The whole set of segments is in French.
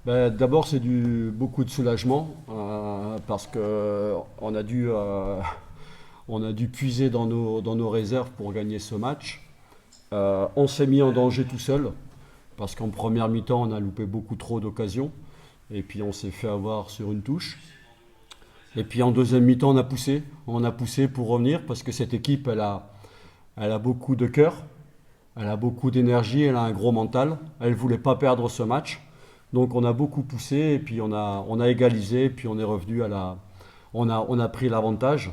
D'abord, c'est beaucoup de soulagement parce qu'on a dû puiser dans nos réserves pour gagner ce match. On s'est mis en danger tout seul parce qu'en première mi-temps, on a loupé beaucoup trop d'occasions et puis on s'est fait avoir sur une touche. Et puis en deuxième mi-temps, on a poussé pour revenir parce que cette équipe, elle a beaucoup de cœur, elle a beaucoup d'énergie, elle a un gros mental. Elle ne voulait pas perdre ce match. Donc on a beaucoup poussé et puis on a égalisé et puis on est revenu on a pris l'avantage.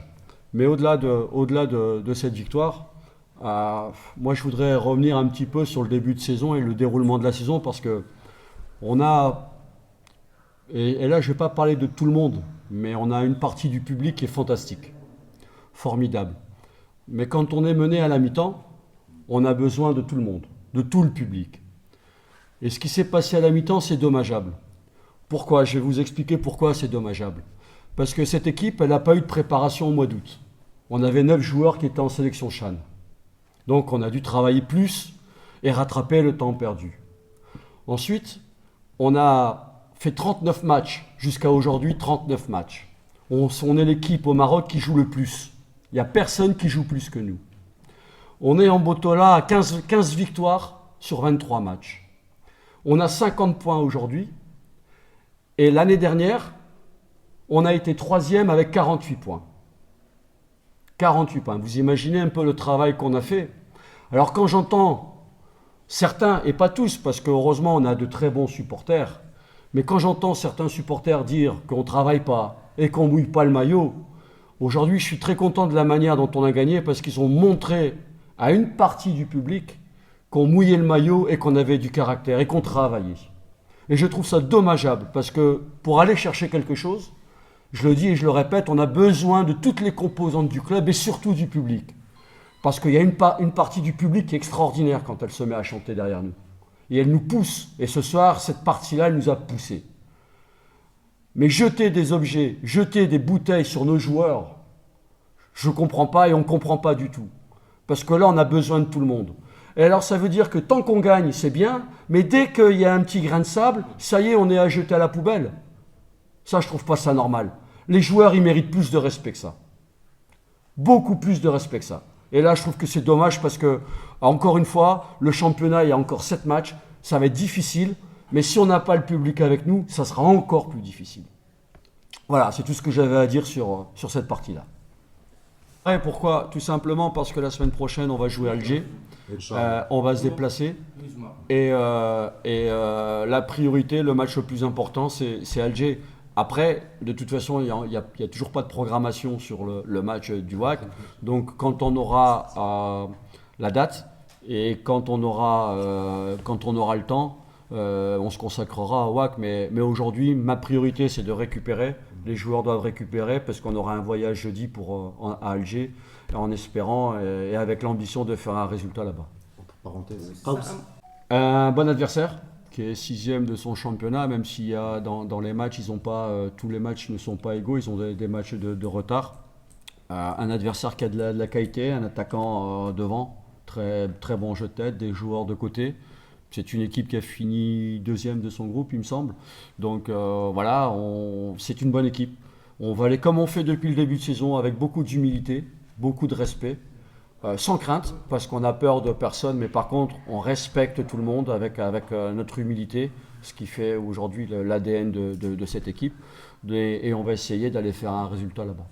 Mais au-delà de cette victoire, moi je voudrais revenir un petit peu sur le début de saison et le déroulement de la saison parce que on a, et là je ne vais pas parler de tout le monde, mais on a une partie du public qui est fantastique, formidable. Mais quand on est mené à la mi-temps, on a besoin de tout le monde, de tout le public. Et ce qui s'est passé à la mi-temps, c'est dommageable. Pourquoi? Je vais vous expliquer pourquoi c'est dommageable. Parce que cette équipe, elle n'a pas eu de préparation au mois d'août. On avait 9 joueurs qui étaient en sélection CHAN. Donc on a dû travailler plus et rattraper le temps perdu. Ensuite, on a fait 39 matchs. Jusqu'à aujourd'hui, 39 matchs. On est l'équipe au Maroc qui joue le plus. Il n'y a personne qui joue plus que nous. On est en Botola à 15 victoires sur 23 matchs. On a 50 points aujourd'hui. Et l'année dernière, on a été troisième avec 48 points. 48 points. Vous imaginez un peu le travail qu'on a fait. Alors quand j'entends certains, et pas tous, parce que heureusement on a de très bons supporters, mais quand j'entends certains supporters dire qu'on ne travaille pas et qu'on ne mouille pas le maillot, aujourd'hui je suis très content de la manière dont on a gagné parce qu'ils ont montré à une partie du public qu'on mouillait le maillot et qu'on avait du caractère et qu'on travaillait. Et je trouve ça dommageable parce que pour aller chercher quelque chose, je le dis et je le répète, on a besoin de toutes les composantes du club et surtout du public. Parce qu'il y a une partie du public qui est extraordinaire quand elle se met à chanter derrière nous. Et elle nous pousse. Et ce soir, cette partie-là, elle nous a poussés. Mais jeter des objets, jeter des bouteilles sur nos joueurs, je ne comprends pas et on ne comprend pas du tout. Parce que là, on a besoin de tout le monde. Et alors, ça veut dire que tant qu'on gagne, c'est bien, mais dès qu'il y a un petit grain de sable, ça y est, on est à jeter à la poubelle. Ça, je ne trouve pas ça normal. Les joueurs, ils méritent plus de respect que ça. Beaucoup plus de respect que ça. Et là, je trouve que c'est dommage parce que, encore une fois, le championnat, il y a encore 7 matchs, ça va être difficile, mais si on n'a pas le public avec nous, ça sera encore plus difficile. Voilà, c'est tout ce que j'avais à dire sur cette partie-là. Et pourquoi? Tout simplement parce que la semaine prochaine, on va jouer à Alger. On va se déplacer. Et la priorité, le match le plus important, c'est Alger. Après, de toute façon, il n'y a toujours pas de programmation sur le match du WAC. Donc, quand on aura la date et quand on aura le temps, on se consacrera au WAC. Mais aujourd'hui, ma priorité, c'est de récupérer. Les joueurs doivent récupérer parce qu'on aura un voyage jeudi à Alger, en espérant et avec l'ambition de faire un résultat là-bas. Parenthèse. Un bon adversaire qui est 6e de son championnat, même s'il y a dans les matchs, tous les matchs ne sont pas égaux, ils ont des matchs de retard. Un adversaire qui a de la qualité, un attaquant devant, très, très bon jeu de tête, des joueurs de côté. C'est une équipe qui a fini 2e de son groupe, il me semble. Donc voilà, c'est une bonne équipe. On va aller comme on fait depuis le début de saison, avec beaucoup d'humilité, beaucoup de respect. Sans crainte, parce qu'on a peur de personne, mais par contre, on respecte tout le monde avec notre humilité, ce qui fait aujourd'hui l'ADN de cette équipe. Et on va essayer d'aller faire un résultat là-bas.